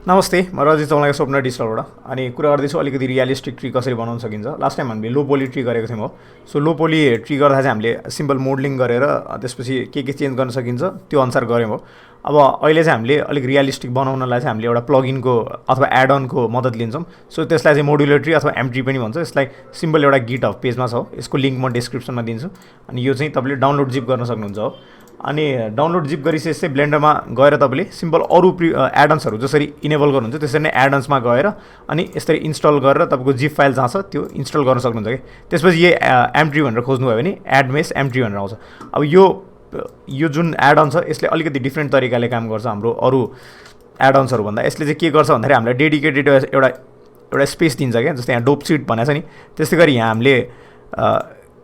नमस्ते, म रजित चौलाको स्वप्न डिजिटलबाट अनि कुरा गर्दैछु अलिकति रियलिस्टिक ट्री कसरी बनाउन सकिन्छ। लास्ट टाइम हामीले लो पोली ट्री गरेको थियौँ हो। सो लो पोली ट्री गर्दा चाहिँ हामीले सिम्पल मोडलिङ गरेर त्यसपछि के चेन्ज गर्न सकिन्छ त्यो अनुसार गऱ्यौँ हो। अब अहिले चाहिँ हामीले अलिक रियलिस्टिक बनाउनलाई चाहिँ हामीले एउटा प्लगइनको अथवा एड अनको मद्दत लिन्छौँ। सो त्यसलाई चाहिँ मोडुलर ट्री अथवा एमट्री पनि भन्छ। यसलाई सिम्पल एउटा गिटहब पेजमा छ हो, यसको लिङ्क म डिस्क्रिप्सनमा दिन्छु अनि यो चाहिँ तपाईँले डाउनलोड जिप गर्न सक्नुहुन्छ हो। अनि डाउनलोड जिप गरिसकेपछि चाहिँ ब्लेन्डरमा गएर तपाईँले सिम्पल अरू एडन्सहरू जसरी इनेबल गर्नुहुन्छ त्यसरी नै एडन्समा गएर अनि यसरी इन्स्टल गरेर तपाईँको जिप फाइल जहाँ छ त्यो इन्स्टल गर्न सक्नुहुन्छ कि त्यसपछि यही एमट्री भनेर खोज्नुभयो भने एडमेस एमट्री भनेर आउँछ। अब यो जुन एडअन छ यसले अलिकति डिफ्रेन्ट तरिकाले काम गर्छ हाम्रो अरू एडअन्सहरू भन्दा। यसले चाहिँ के गर्छ भन्दाखेरि हामीलाई डेडिकेटेड एउटा स्पेस दिन्छ क्या, जस्तै यहाँ डोप सिट भनेको छ नि त्यस्तै गरी यहाँ हामीले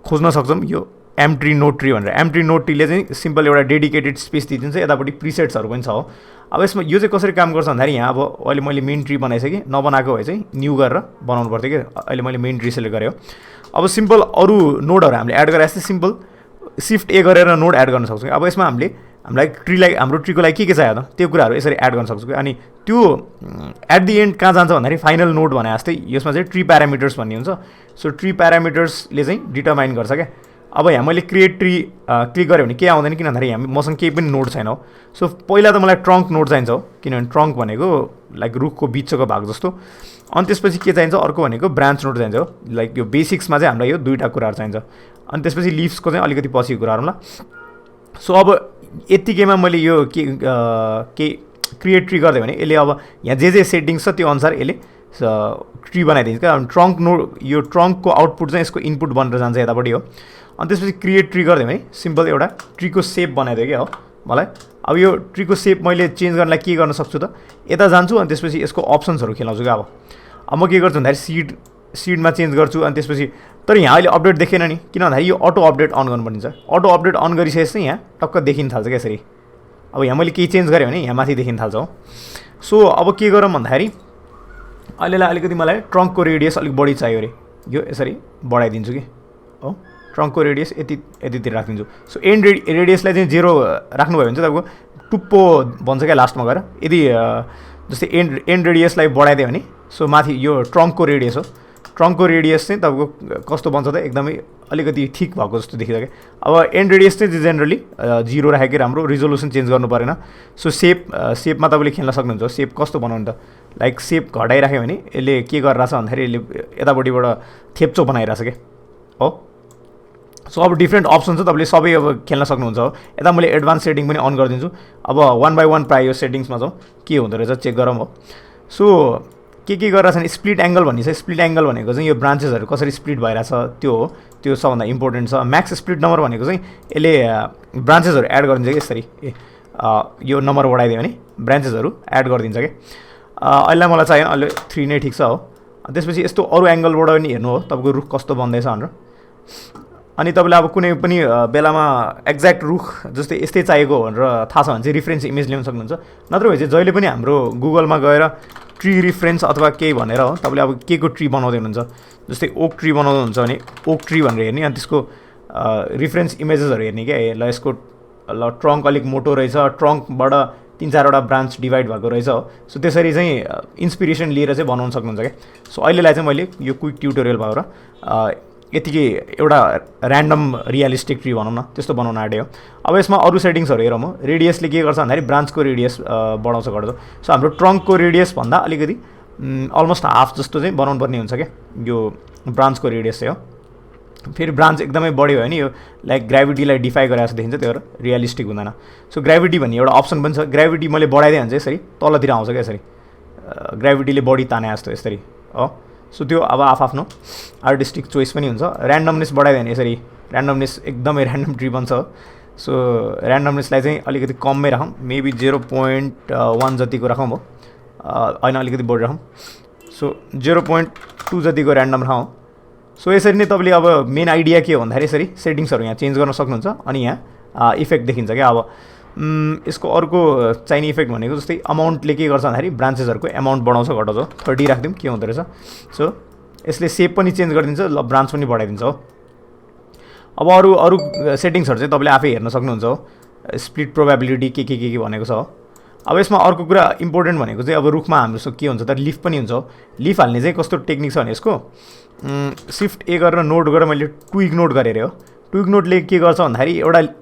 खोज्न सक्छौँ यो एमट्री नोट ट्री भनेर। एमट्री नोट ट्रीले चाहिँ सिम्पल एउटा डेडिकेटेड स्पेस दिइदिन्छ, यतापट्टि प्रिसेट्सहरू पनि छ हो। अब यसमा यो चाहिँ कसरी काम गर्छ भन्दाखेरि यहाँ अब अहिले मैले मेन ट्री बनाइसकेँ, नबनाएको भए चाहिँ न्यू गरेर बनाउनु पर्थ्यो कि अहिले मैले मेन ट्री सेलेक्ट गरेँ हो। अब सिम्पल अरू नोडहरू हामीले एड गरेर जस्तै सिम्पल सिफ्ट ए गरेर नोड एड गर्न सक्छौँ। अब यसमा हामीलाई ट्रीलाई हाम्रो ट्रीको लागि के चाहियो त त्यो कुराहरू यसरी एड गर्न सक्छौँ। अनि त्यो एट दि एन्ड कहाँ जान्छ भन्दाखेरि फाइनल नोड भने जस्तै यसमा चाहिँ ट्री प्यारामिटर्स भन्ने हुन्छ। सो ट्री प्यारामिटर्सले चाहिँ डिटरमाइन गर्छ क्या। अब यहाँ मैले क्रिएट ट्री क्लिक गरेँ भने के आउँदैन, किन भन्दाखेरि यहाँ मसँग केही पनि नोड छैन हो। सो पहिला त मलाई ट्रङ्क नोड चाहिन्छ हो, किनभने ट्रङ्क भनेको लाइक रुखको बिचको भाग जस्तो। अनि त्यसपछि के चाहिन्छ अर्को भनेको ब्रान्च नोड चाहिन्छ हो। लाइक यो बेसिक्समा चाहिँ हामीलाई यो दुईवटा कुराहरू चाहिन्छ। अनि त्यसपछि लिभ्सको चाहिँ अलिकति पछि कुराहरू ल। सो अब यत्तिकैमा मैले यो के क्रिएट ट्री गरिदियो भने यसले अब यहाँ जे सेटिङ्स छ त्यो अनुसार यसले ट्री बनाइदिन्छ क्या। ट्रङ्क नोड यो ट्रङ्कको आउटपुट चाहिँ यसको इनपुट बनेर जान्छ यतापट्टि हो। अनि त्यसपछि क्रिएट ट्री गरिदियो भने सिम्पल एउटा ट्रीको सेप बनाइदियो क्या हो मलाई। अब यो ट्रीको सेप मैले चेन्ज गर्नलाई के गर्न सक्छु त यता जान्छु अनि त्यसपछि यसको अप्सन्सहरू खेलाउँछु क्या। अब म के गर्छु भन्दाखेरि सिडमा चेन्ज गर्छु अनि त्यसपछि तर यहाँ अहिले अपडेट देखेन नि, किन भन्दाखेरि यो अटो अपडेट अन गर्नुपर्ने छ। अटो अपडेट अन गरिसकेपछि यहाँ टक्क देखिन थाल्छ क्या यसरी। अब यहाँ मैले केही चेन्ज गरेँ भने यहाँ माथि देखिन थाल्छ हो। सो अब के गरौँ भन्दाखेरि अहिलेलाई अलिकति मलाई ट्रङ्कको रेडियस अलिक बढी चाहियो अरे, यो यसरी बढाइदिन्छु कि हो। ट्रङ्कको रेडियस यतितिर राखिदिन्छु। सो एन्ड रेडियसलाई चाहिँ 0 राख्नुभयो भने चाहिँ तपाईँको टुप्पो भन्छ क्या लास्टमा गएर। यदि जस्तै एन्ड रेडियसलाई बढाइदियो भने सो माथि यो ट्रङ्कको रेडियस हो। ट्रङ्कको रेडियस चाहिँ तपाईँको कस्तो बन्छ त एकदमै अलिकति ठिक भएको जस्तो देखिन्छ क्या। अब एन्ड रेडियस चाहिँ जेनरली 0 राखेकै राम्रो, रिजोल्युसन चेन्ज गर्नु परेन। सो सेपमा तपाईँले खेल्न सक्नुहुन्छ। सेप कस्तो बनाउनु त लाइक सेप घटाइराख्यो भने यसले के गरिरहेछ भन्दाखेरि यसले यतापट्टिबाट थेप्चो बनाइरहेछ क्या हो। सो अब डिफ्रेन्ट अप्सन छ, तपाईँले सबै अब खेल्न सक्नुहुन्छ हो। यता मैले एडभान्स सेटिङ पनि अन गरिदिन्छु। अब 1 बाई 1 प्राय यो सेटिङ्समा जाउँ के हुँदो रहेछ चेक गरौँ हो। सो के गरिरहेछ भने स्प्लिट एङ्गल भन्ने छ। स्प्लिट एङ्गल भनेको चाहिँ यो ब्रान्चेसहरू कसरी स्प्लिट भइरहेछ त्यो हो, त्यो सबभन्दा इम्पोर्टेन्ट छ। म्याक्स स्प्लिट नम्बर भनेको चाहिँ यसले ब्रान्चेसहरू एड गरिदिन्छ कि यसरी यो नम्बर बढाइदियो भने ब्रान्चेसहरू एड गरिदिन्छ कि। अहिले मलाई चाहियो अहिले 3 नै ठिक छ हो। त्यसपछि यस्तो अरू एङ्गलबाट पनि हेर्नु हो तपाईँको रुख कस्तो बन्दैछ भनेर। अनि तपाईँलाई अब कुनै पनि बेलामा एक्ज्याक्ट रुख जस्तै यस्तै चाहिएको भनेर थाहा छ भने चाहिँ रिफरेन्स इमेज ल्याउन सक्नुहुन्छ। नत्र भए चाहिँ जहिले पनि हाम्रो गुगलमा गएर ट्री रिफरेन्स अथवा केही भनेर हो तपाईँले अब के को ट्री बनाउँदै हुनुहुन्छ, जस्तै ओक ट्री बनाउँदै हुन्छ भने ओक ट्री भनेर हेर्ने अनि त्यसको रिफरेन्स इमेजेसहरू हेर्ने क्या। ल यसको ल ट्रङ्क अलिक मोटो रहेछ, ट्रङ्कबाट 3-4वटा ब्रान्च डिभाइड भएको रहेछ हो। सो त्यसरी चाहिँ इन्सपिरेसन लिएर चाहिँ बनाउन सक्नुहुन्छ क्या। सो अहिलेलाई चाहिँ मैले यो क्विक ट्युटोरियल भएर यतिकै एउटा ऱ्यान्डम रियलिस्टिक ट्री भनौँ न त्यस्तो बनाउन आँट्यो। अब यसमा अरू सेटिङ्सहरू हेरौँ हो। रेडियसले के गर्छ भन्दाखेरि ब्रान्चको रेडियस बढाउँछ घट्छ। सो हाम्रो ट्रङ्कको रेडियस भन्दा अलिकति अलमोस्ट हाफ जस्तो चाहिँ बनाउनु पर्ने हुन्छ क्या यो ब्रान्चको रेडियस चाहिँ हो। फेरि ब्रान्च एकदमै बढ्यो भने यो लाइक ग्राभिटीलाई डिफाई गरेर जस्तो देखिन्छ, त्यो रियलिस्टिक हुँदैन। सो ग्राभिटी भन्ने एउटा अप्सन पनि छ। ग्राभिटी मैले बढाइदिएँ भने चाहिँ यसरी तलतिर आउँछ क्या यसरी, ग्राभिटीले बढी ताने जस्तो यसरी हो। सो त्यो अब आफ्नो आर्टिस्टिक चोइस पनि हुन्छ। ऱ्यान्डमनेस बढाइदियो भने यसरी ऱ्यान्डमनेस एकदमै ऱ्यान्डम ट्री बन्छ। सो ऱ्यान्डमनेसलाई चाहिँ अलिकति कममै राखौँ, मेबी 0.1 जतिको राखौँ हो, होइन अलिकति बढी राखौँ। सो 0.2 जतिको ऱ्यान्डम राखौँ। सो यसरी नै तपाईँले अब मेन आइडिया के हो भन्दाखेरि यसरी सेटिङ्सहरू यहाँ चेन्ज गर्न सक्नुहुन्छ। अनि यहाँ इफेक्ट देखिन्छ क्या। अब यसको अर्को चाहिने इफेक्ट भनेको जस्तै अमाउन्टले के गर्छ भन्दाखेरि ब्रान्चेसहरूको एमाउन्ट बढाउँछ घटाउँछ। 30 राखिदिउँ के हुँदो रहेछ। सो यसले सेप पनि चेन्ज गरिदिन्छ, ल ब्रान्च पनि बढाइदिन्छ हो। अब अरू सेटिङ्सहरू चाहिँ तपाईँले आफै हेर्न सक्नुहुन्छ हो। स्प्लिट प्रोबेबिलिटी के भनेको छ हो। अब यसमा अर्को कुरा इम्पोर्टेन्ट भनेको चाहिँ अब रुखमा हाम्रो के हुन्छ त लिफ पनि हुन्छ। लिफ हाल्ने चाहिँ कस्तो टेक्निक छ भने यसको सिफ्ट ए गरेर नोट गरेर मैले ट्विक नोट गरेर हो। ट्विक नोटले के गर्छ भन्दाखेरि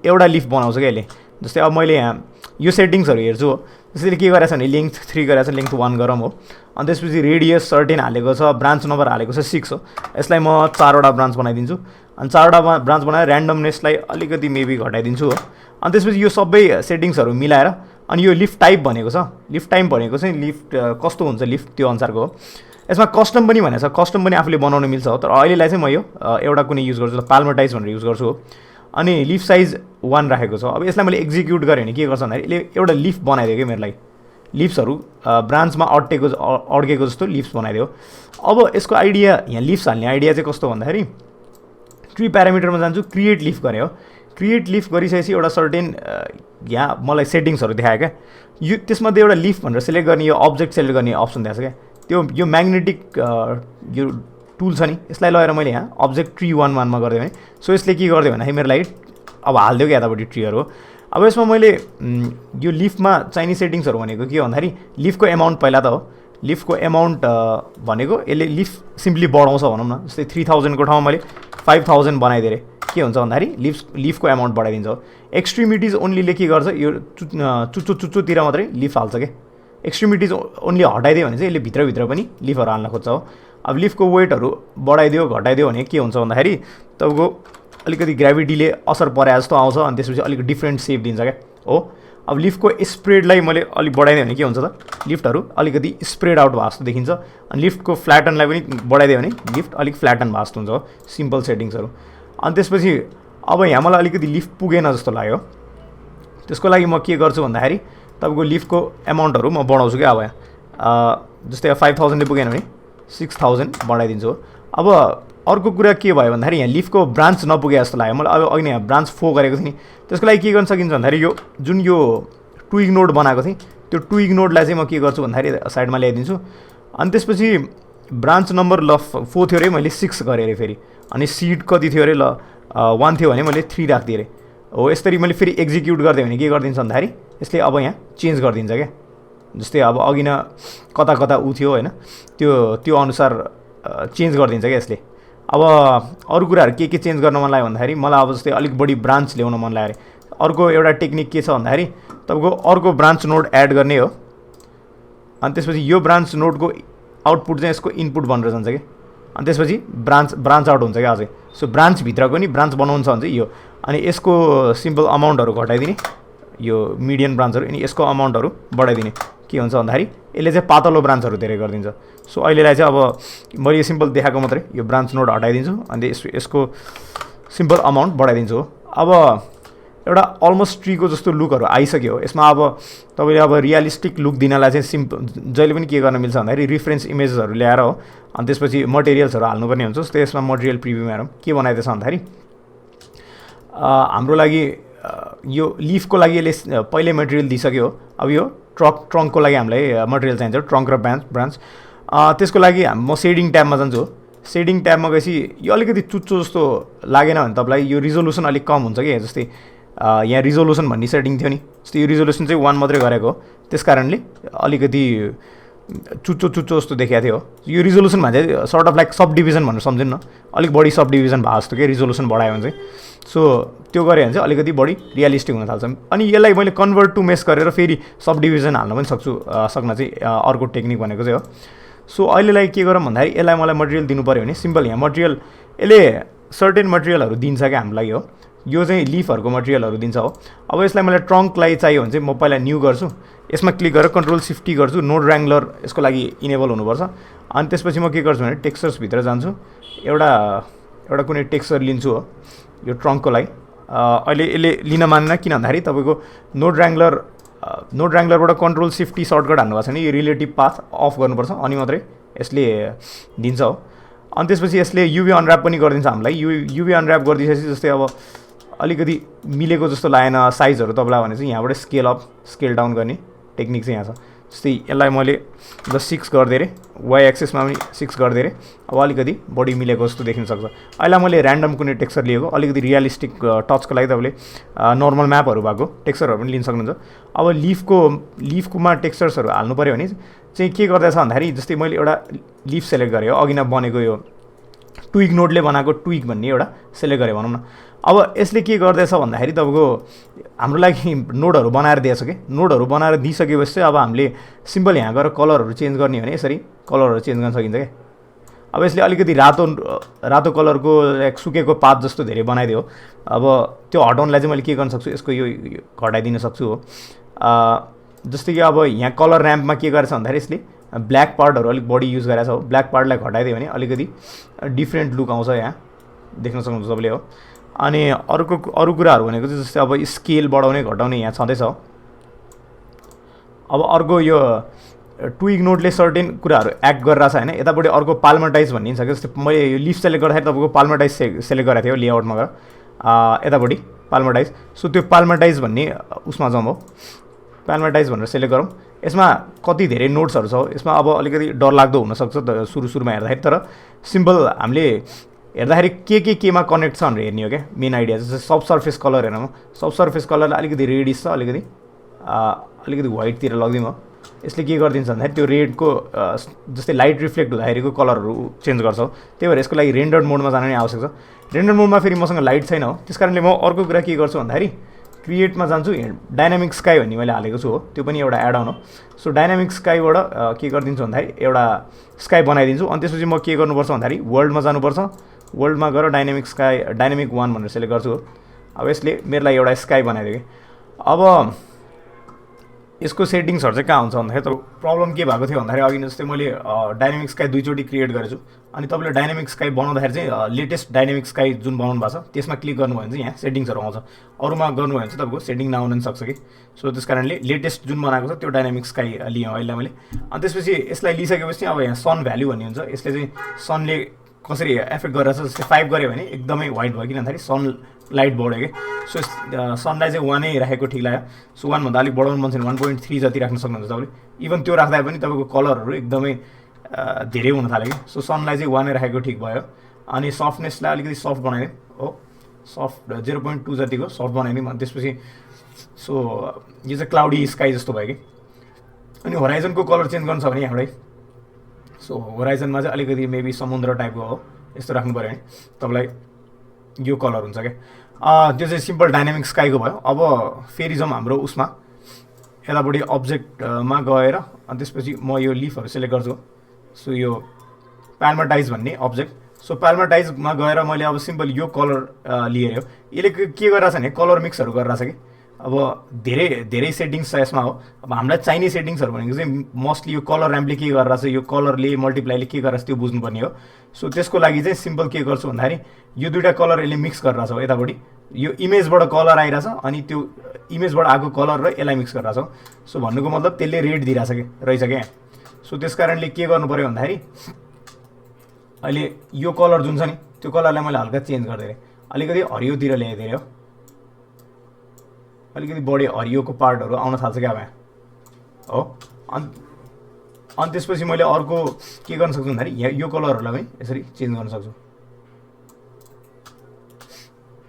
एउटा लिफ बनाउँछ क्या यसले। जस्तै अब मैले यहाँ यो सेटिङ्सहरू हेर्छु हो, त्यसैले के गरेछ भने लेन्थ 3 गरेछ, लेन्थ 1 गरौँ हो। अनि त्यसपछि रेडियस सर्टेन हालेको छ, ब्रान्च नम्बर हालेको छ 6 हो। यसलाई म 4वटा ब्रान्च बनाइदिन्छु। अनि 4वटा ब्रान्च बनाएर ऱ्यान्डमनेसलाई अलिकति मेबी घटाइदिन्छु हो। अनि त्यसपछि यो सबै सेटिङ्सहरू मिलाएर अनि यो लिफ्ट टाइप भनेको छ, लिफ्ट टाइप भनेको चाहिँ लिफ्ट कस्तो हुन्छ लिफ्ट त्यो अनुसारको हो। यसमा कस्टम पनि भनेको छ, कस्टम पनि आफूले बनाउन मिल्छ हो। तर अहिलेलाई चाहिँ म यो एउटा कुनै युज गर्छु, पाल्मटाइज भनेर युज गर्छु हो। अनि लिफ साइज 1 राखेको छ। अब यसलाई मैले एक्जिक्युट गरेँ भने के गर्छ भन्दाखेरि यसले एउटा लिफ बनाइदियो क्या मेरो लागि। लिफ्सहरू ब्रान्चमा अड्केको जस्तो लिफ्स बनाइदियो। अब यसको आइडिया यहाँ लिफ्स हाल्ने आइडिया चाहिँ कस्तो भन्दाखेरि ट्री प्यारामिटरमा जान्छु, क्रिएट लिफ गरेँ हो। क्रिएट लिफ गरिसकेपछि एउटा सर्टेन यहाँ मलाई सेटिङ्सहरू देखायो क्या। यो त्यसमध्ये एउटा लिफ भनेर सिलेक्ट गर्ने यो अब्जेक्ट सेलेक्ट गर्ने अप्सन दिएको छ क्या। त्यो यो म्याग्नेटिक यो टुल छ नि, यसलाई लगेर मैले यहाँ अब्जेक्ट ट्री 1 मा गरिदिएँ भने सो यसले के गरिदियो भन्दाखेरि मेरो लागि अब हालिदियो क्या यतापट्टि ट्रीहरू। अब यसमा मैले यो लिफमा चाहिने सेटिङ्सहरू भनेको के भन्दाखेरि लिफको एमाउन्ट पहिला त हो। लिफको एमाउन्ट भनेको यसले लिफ सिम्पली बढाउँछ भनौँ न। जस्तै 3000 को ठाउँमा मैले 5000 बनाइदिएँ। के हुन्छ भन्दाखेरि लिफको एमाउन्ट बढाइदिन्छ हो। एक्सट्रिमिटिज ओन्लीले के गर्छ यो चुच्चोतिर मात्रै लिफ हाल्छ क्या। एक्सट्रिमिटिज ओन्ली हटाइदियो भने चाहिँ यसले भित्रभित्र पनि लिफहरू हाल्न खोज्छ हो। अब लिफको वेटहरू बढाइदियो घटाइदियो भने के हुन्छ भन्दाखेरि तपाईँको अलिकति ग्राभिटीले असर परे जस्तो आउँछ। अनि त्यसपछि अलिक डिफ्रेन्ट सेप दिन्छ क्या हो। अब लिफको स्प्रेडलाई मैले अलिक बढाइदिएँ भने के हुन्छ त लिफ्टहरू अलिकति स्प्रेड आउट भएको जस्तो देखिन्छ। अनि लिफ्टको फ्ल्याटनलाई पनि बढाइदियो भने लिफ्ट अलिक फ्ल्याटन भएको जस्तो हुन्छ हो। सिम्पल सेटिङ्सहरू। अनि त्यसपछि अब यहाँ मलाई अलिकति लिफ्ट पुगेन जस्तो लाग्यो। त्यसको लागि म के गर्छु भन्दाखेरि तपाईँको लिफ्टको एमाउन्टहरू म बढाउँछु क्या। अब यहाँ जस्तै 5000ले पुगेन भने 6000 बढाइदिन्छु हो। अब अर्को कुरा के भयो भन्दाखेरि यहाँ लिफको ब्रान्च नपुगे जस्तो लाग्यो मलाई। अब अघि यहाँ ब्रान्च 4 गरेको थिएँ नि, त्यसको लागि के गर्न सकिन्छ भन्दाखेरि यो जुन यो ट्विग नोड बनाएको थिएँ त्यो ट्विग नोडलाई चाहिँ म के गर्छु भन्दाखेरि साइडमा ल्याइदिन्छु। अनि त्यसपछि ब्रान्च नम्बर ल 4 थियो अरे, मैले 6 गरेँ अरे फेरि। अनि सिड कति थियो अरे, ल 1 थियो भने मैले 3 राखिदिएँ अरे हो। यसरी मैले फेरि एक्जिक्युट गरिदिएँ भने के गरिदिन्छ भन्दाखेरि यसले अब यहाँ चेन्ज गरिदिन्छ क्या। जस्तै अब अघि न कता कता ऊ थियो होइन, त्यो अनुसार चेन्ज गरिदिन्छ क्या यसले। अब अरू कुराहरू के चेन्ज गर्न मन लाग्यो भन्दाखेरि मलाई अब जस्तै अलिक बढी ब्रान्च ल्याउन मन लाग्यो अरे अर्को एउटा टेक्निक के छ भन्दाखेरि तपाईँको अर्को ब्रान्च नोड एड गर्ने हो। अनि त्यसपछि यो ब्रान्च नोडको आउटपुट चाहिँ यसको इनपुट बनेर जान्छ क्या। अनि त्यसपछि ब्रान्च आउट हुन्छ क्या अझै। सो ब्रान्चभित्रको नि ब्रान्च बनाउनु छ भने चाहिँ यो। अनि यसको सिम्पल अमाउन्टहरू घटाइदिने, यो मिडियन ब्रान्चहरू, अनि यसको अमाउन्टहरू बढाइदिने। के हुन्छ भन्दाखेरि यसले चाहिँ पातलो ब्रान्चहरू धेरै गरिदिन्छ। सो अहिलेलाई चाहिँ अब मैले यो सिम्पल देखाएको मात्रै यो ब्रान्च नोड हटाइदिन्छु। अनि यसको सिम्पल अमाउन्ट बढाइदिन्छु हो। अब एउटा अलमोस्ट ट्रीको जस्तो लुकहरू आइसक्यो। यसमा अब तपाईँले अब रियलिस्टिक लुक दिनलाई चाहिँ जहिले पनि के गर्न मिल्छ भन्दाखेरि रिफरेन्स इमेजेसहरू ल्याएर हो। अनि त्यसपछि मटेरियल्सहरू हाल्नुपर्ने हुन्छ। जस्तै यसमा मटेरियल प्रिभ्यूमा हेरौँ के बनाइदिएछ भन्दाखेरि हाम्रो लागि यो लिफको लागि यसले पहिल्यै मटेरियल दिइसक्यो। अब यो ट्रङ्कको लागि हामीलाई मटेरियल चाहिन्छ, ट्रङ्क र ब्रान्च। त्यसको लागि म सेडिङ ट्याबमा जान्छु। सेडिङ ट्याबमा गएपछि यो अलिकति चुच्चो जस्तो लागेन भने तपाईँलाई यो रिजोल्युसन अलिक कम हुन्छ कि। जस्तै यहाँ रिजोल्युसन भन्ने सेटिङ थियो नि, जस्तै यो रिजोल्युसन चाहिँ 1 मात्रै गरेको हो। त्यस कारणले अलिकति चुच्चो जस्तो देखाएको थियो। यो रिजोल्युसन भन्छ sort of like sub division भनेर सम्झिनु न, अलिक बढी सब डिभिजन भएको जस्तो के रिजोल्युसन बढायो भने चाहिँ। सो त्यो गऱ्यो भने चाहिँ अलिकति बढी रियलिस्टिक हुन थाल्छ। अनि यसलाई मैले कन्भर्ट टु मेस गरेर फेरि सब डिभिजन हाल्न पनि सक्न चाहिँ अर्को टेक्निक भनेको चाहिँ हो। सो अहिलेलाई के गरौँ भन्दाखेरि यसलाई मलाई मटेरियल दिनु पऱ्यो भने सिम्पल यहाँ मटेरियल यसले सर्टेन मटेरियलहरू दिन्छ क्या हाम्रो लागि हो। यो चाहिँ लिफहरूको मटेरियलहरू दिन्छ हो। अब यसलाई मलाई ट्रङ्कलाई चाहियो भने चाहिँ म पहिला न्यू गर्छु, यसमा क्लिक गरेर Ctrl+Shift गर्छु। नोड ऱ्याङ्गलर यसको लागि इनेबल हुनुपर्छ। अनि त्यसपछि म के गर्छु भने टेक्स्चर्सभित्र जान्छु, एउटा कुनै टेक्स्चर लिन्छु हो यो ट्रङ्कको लागि। अहिले यसले लिन मानेन किन भन्दाखेरि तपाईँको नोड ऱ्याङ्गलरबाट Ctrl+Shift सर्टकट हान्नुभएको छ भने यो रिलेटिभ पाथ अफ गर्नुपर्छ अनि मात्रै यसले दिन्छ हो। अनि त्यसपछि यसले युभी अनऱ्याप पनि गरिदिन्छ हामीलाई। युभी अनऱ्याप गरिदिएपछि जस्तै अब अलिकति मिलेको जस्तो लागेन साइजहरू तपाईँलाई भने चाहिँ यहाँबाट स्केल अप स्केल डाउन गर्ने टेक्निक चाहिँ यहाँ छ। जस्तै यसलाई मैले ल 6 गरिदिएँ अरे, वाइ एक्सिसमा पनि 6 गरिदिएँ अरे। अब अलिकति बढी मिलेको जस्तो देखिन सक्छ। अहिले मैले ऱ्यान्डम कुनै टेक्सचर लिएको, अलिकति रियलिस्टिक टचको लागि तपाईँले नर्मल म्यापहरू भएको टेक्सचरहरू पनि लिन सक्नुहुन्छ। अब लिफकोमा टेक्सचर्सहरू हाल्नु पऱ्यो भने चाहिँ के गर्दैछ भन्दाखेरि जस्तै मैले एउटा लिफ सेलेक्ट गरेँ हो, अघि नै बनेको यो ट्विग नोडले बनाएको ट्विग भन्ने एउटा सेलेक्ट गरेँ भनौँ न। अब यसले के गर्दैछ भन्दाखेरि तपाईँको हाम्रो लागि नोडहरू बनाएर दिएछ कि नोडहरू बनाएर दिइसकेपछि चाहिँ अब हामीले सिम्पल यहाँ गएर कलरहरू चेन्ज गर्ने हो भने यसरी कलरहरू चेन्ज गर्न सकिन्छ क्या। अब यसले अलिकति रातो कलरको सुकेको पात जस्तो धेरै बनाइदियो। अब त्यो हटाउनलाई चाहिँ मैले के गर्न सक्छु, यसको यो घटाइदिन सक्छु हो। जस्तै कि अब यहाँ कलर ऱ्याम्पमा के गरेछ भन्दाखेरि यसले ब्ल्याक पार्टहरू अलिक बढी युज गरेछ हो। ब्ल्याक पार्टलाई घटाइदियो भने अलिकति डिफ्रेन्ट लुक आउँछ, यहाँ देख्न सक्नुहुन्छ तपाईँले हो। अनि अरू कुराहरू भनेको चाहिँ जस्तै अब स्केल बढाउने घटाउने यहाँ छँदैछ। अब अर्को यो ट्विग नोडले सर्टेन कुराहरू एक्ट गरिरहेछ होइन। यतापट्टि अर्को पाल्मटाइज भन्ने छ कि जस्तै मैले यो लिफ सेलेक्ट गर्दाखेरि तपाईँको पाल्मटाइज सेलेक्ट गरेको थियो लेआउटमा गएर यतापट्टि पाल्मटाइज। सो त्यो पाल्मटाइज भन्ने उसमा जाउँ हो, पाल्मटाइज भनेर सेलेक्ट गरौँ। यसमा कति धेरै नोट्सहरू छ, यसमा अब अलिकति डरलाग्दो हुनसक्छ सुरुमा हेर्दाखेरि, तर सिम्पल हामीले हेर्दाखेरि केमा कनेक्ट छ भनेर हेर्ने हो क्या मेन आइडिया। जस्तै सब सर्फेस कलर हेरौँ, सब सर्फेस कलरलाई अलिकति रेडिस छ, अलिकति व्हाइटतिर लगिदिउँ हो। यसले के गरिदिन्छ भन्दाखेरि त्यो रेडको जस्तै लाइट रिफ्लेक्ट हुँदाखेरिको कलरहरू चेन्ज गर्छ। त्यही भएर यसको लागि रेन्डर्ड मोडमा जानु नै आवश्यक छ। रेन्डर्ड मोडमा फेरि मसँग लाइट छैन हो, त्यस कारणले म अर्को कुरा के गर्छु भन्दाखेरि क्रिएटमा जान्छु, डाइनामिक स्काई भन्ने मैले हालेको छु हो, त्यो पनि एउटा एड अन हो। सो डाइनामिक स्काईबाट के गरिदिन्छु भन्दाखेरि एउटा स्काई बनाइदिन्छु। अनि त्यसपछि म के गर्नुपर्छ भन्दाखेरि वर्ल्डमा जानुपर्छ, वर्ल्डमा गएर डाइनामिक 1 भनेर सेलेक्ट गर्छु हो। अब यसले मेरो लागि एउटा स्काई बनाइदियो कि। अब यसको सेटिङ्सहरू चाहिँ कहाँ हुन्छ भन्दाखेरि त प्रब्लम के भएको थियो भन्दाखेरि अघि जस्तै मैले डाइनामिक स्काई 2 चोटि क्रिएट गरेछु। अनि तपाईँले डाइनामिक स्काई बनाउँदाखेरि चाहिँ लेटेस्ट डाइनामिक स्काई जुन बनाउनु भएको छ त्यसमा क्लिक गर्नुभयो भने चाहिँ यहाँ सेटिङ्सहरू आउँछ। अरूमा गर्नुभयो भने चाहिँ तपाईँको सेटिङ नआउन पनि सक्छ कि। सो त्यस कारणले लेटेस्ट जुन बनाएको छ त्यो डाइनामिक स्काई लिएँ अहिले मैले। अनि त्यसपछि यसलाई लिइसकेपछि अब यहाँ सन भ्याल्यु भन्ने हुन्छ, यसले चाहिँ सनले कसरी एफेक्ट गरेर छ। जस्तै 5 गऱ्यो भने एकदमै व्हाइट भयो, किन भन्दाखेरि सन लाइट बढ्यो कि। सो सनलाई चाहिँ 1 नै राखेको ठिक लाग्यो। सो 1 भन्दा अलिक बढाउनु मन छ भने 1.3 जति राख्न सक्नुहुन्छ तपाईँले। इभन त्यो राख्दा पनि तपाईँको कलरहरू एकदमै धेरै हुन थाल्यो कि। सो सनलाई चाहिँ 1 नै राखेको ठिक भयो। अनि सफ्टनेसलाई अलिकति सफ्ट बनाइदिउँ हो, सफ्ट 0.2 जतिको सफ्ट बनाइदिउँ। अनि त्यसपछि सो यो चाहिँ क्लाउडी स्काई जस्तो भयो कि। अनि होराइजनको कलर चेन्ज गर्नु छ भने यहाँबाटै सो होराइजनमा चाहिँ अलिकति मेबी समुद्र टाइपको हो यस्तो राख्नु पऱ्यो भने तपाईँलाई यो कलर हुन्छ क्या। त्यो चाहिँ सिम्पल डाइनामिक स्काईको भयो। अब फेरि जाउँ हाम्रो उसमा, यतापट्टि अब्जेक्टमा गएर अनि त्यसपछि म यो लिफहरू सेलेक्ट गर्छु। सो यो पाल्मटाइज भन्ने अब्जेक्ट, सो पाल्मटाइजमा गएर मैले अब सिम्पल यो कलर लिएँ हो। यसले के गरिरहेछ भने कलर मिक्सहरू गरिरहेछ कि। अब धेरै सेटिङ्स छ यसमा हो। अब हामीलाई चाहिने सेटिङ्सहरू भनेको चाहिँ मोस्टली यो कलर ऱ्याम्पले के गरिरहेछ, यो कलरले मल्टिप्लाईले के गरिरहेछ त्यो बुझ्नुपर्ने हो। सो त्यसको लागि चाहिँ सिम्पल के गर्छु भन्दाखेरि यो दुईवटा कलर यसले मिक्स गरिरहेछ हो। यतापट्टि यो इमेजबाट कलर आइरहेछ अनि त्यो इमेजबाट आएको कलर र यसलाई मिक्स गरिरहेछ हो। सो भन्नुको मतलब त्यसले रेड दिइरहेछ कि रहेछ क्या। सो त्यस कारणले के गर्नु पऱ्यो भन्दाखेरि अहिले यो कलर जुन छ नि त्यो कलरलाई मैले हल्का चेन्ज गरिदिएँ, अलिकति हरियोतिर ल्याइदिएँ हो। अलिकति बढी हरियोको पार्टहरू आउन थाल्छ क्या अब यहाँ हो। अनि त्यसपछि मैले अर्को के गर्न सक्छु भन्दाखेरि यहाँ यो कलरहरूलाई पनि यसरी चेन्ज गर्न सक्छु।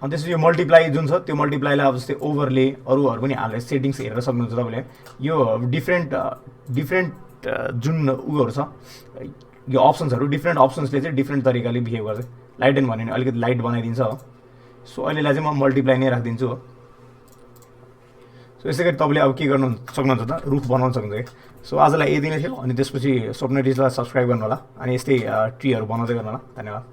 अनि त्यसपछि यो मल्टिप्लाई जुन छ त्यो मल्टिप्लाईलाई अब जस्तै ओभरले अरूहरू पनि हालेर सेटिङ्स हेरेर सक्नुहुन्छ तपाईँले। यो डिफ्रेन्ट जुन उयोहरू छ यो अप्सन्सहरू, डिफ्रेन्ट अप्सन्सले चाहिँ डिफ्रेन्ट तरिकाले बिहेभ गर्छ। लाइट एन्ड भन्यो भने अलिकति लाइट बनाइदिन्छ हो। सो अहिलेलाई चाहिँ म मल्टिप्लाई नै राखिदिन्छु हो। सो यसै गरी तपाईँले अब के गर्नु सक्नुहुन्छ त रुफ बनाउन सक्नुहुन्छ कि। सो आजलाई यति नै थियो। अनि त्यसपछि स्वप्न डिजिटललाई सब्सक्राइब गर्नु होला अनि यस्तै ट्रीहरू बनाउँदै गर्नु होला। धन्यवाद।